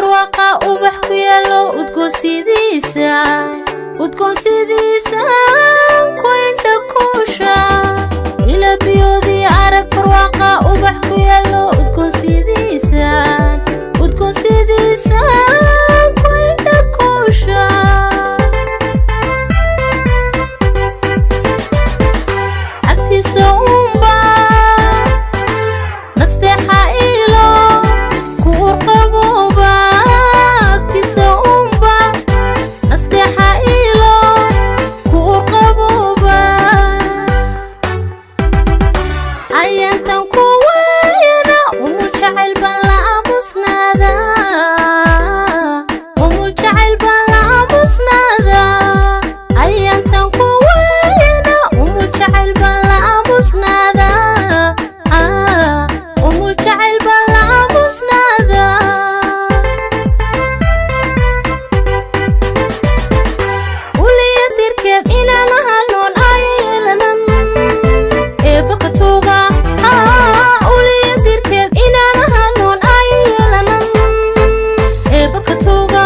barwaqa ubax ku yaalo udgoon sidiisa ku indha kuusha ila biyoodii arag barwaqa ubax ku yaalo udgoon sidiisa ku indha kuusha agtiisa umba nasteexa ilo ku urqabooba agtiisa umba nasteexa ilo ku urqabooba ayaantan ku waayana umu jacayl baan la aamusnaada ayaantan ku waayana umu jacayl baan la aamusnaada umu jacayl baan la aamusnaada uliya dirkeed inaan ahanoon ayelanan eebba ka tuuga uliya dirkeed inaan ahanoon ayelanan eebba ka tuuga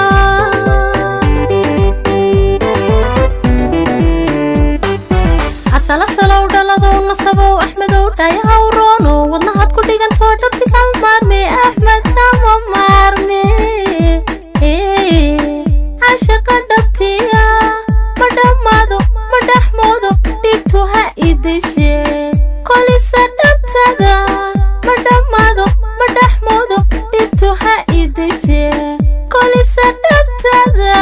asala salow dhaladow nasabow axmedow dhayahaw roono wadnahaad ku dhigantoo dhabti kama maarme axmed kama maarme cashaqa dhabtiya ma dhammaado ma dhaxmoodo dhibtu ha idayse kolisa dhabtada ma dhammaado ma dhaxmoodo dhibtu ha idayse kolisa dhabtada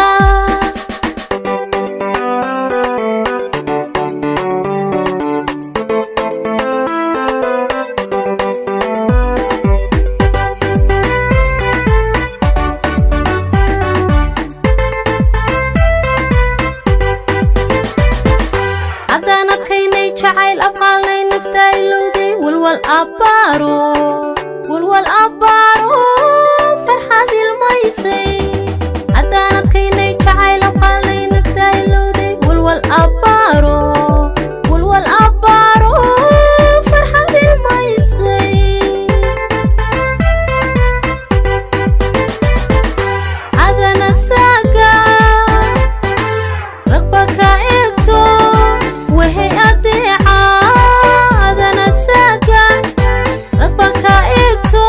adkaynay jacayl aqaalnay nafta ilowday walwal abbaaro farxad ilmaysay haddaan adkaynay jacayl aqaalnay nafta ilowday walwal abbaaro farxad ilmaysay adana saaga ragba ka eegto وهي أديعة أنا ساقا ربك إبتو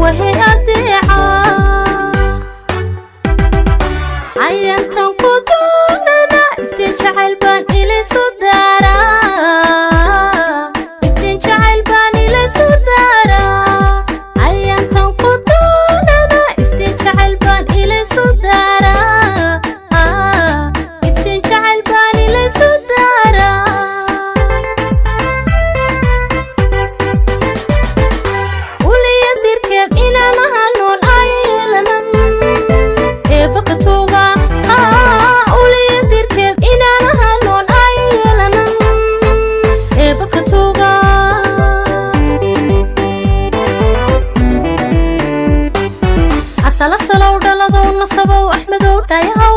وهي أديعة عيان تنقضوننا افتن شعل بان إلي صدارا افتن شعل بان إلي صدارا عيان تنقضوننا افتن شعل بان إلي صدارا افتن شعل بان إلي صدارا uliya dirkeed inaan ahanoon ayelanan eebba ka tuuga uliya dirkeed inaan ahanoon ayelanan eebba ka tuuga asala salow dhaladow nasabow axmedow dhayahaw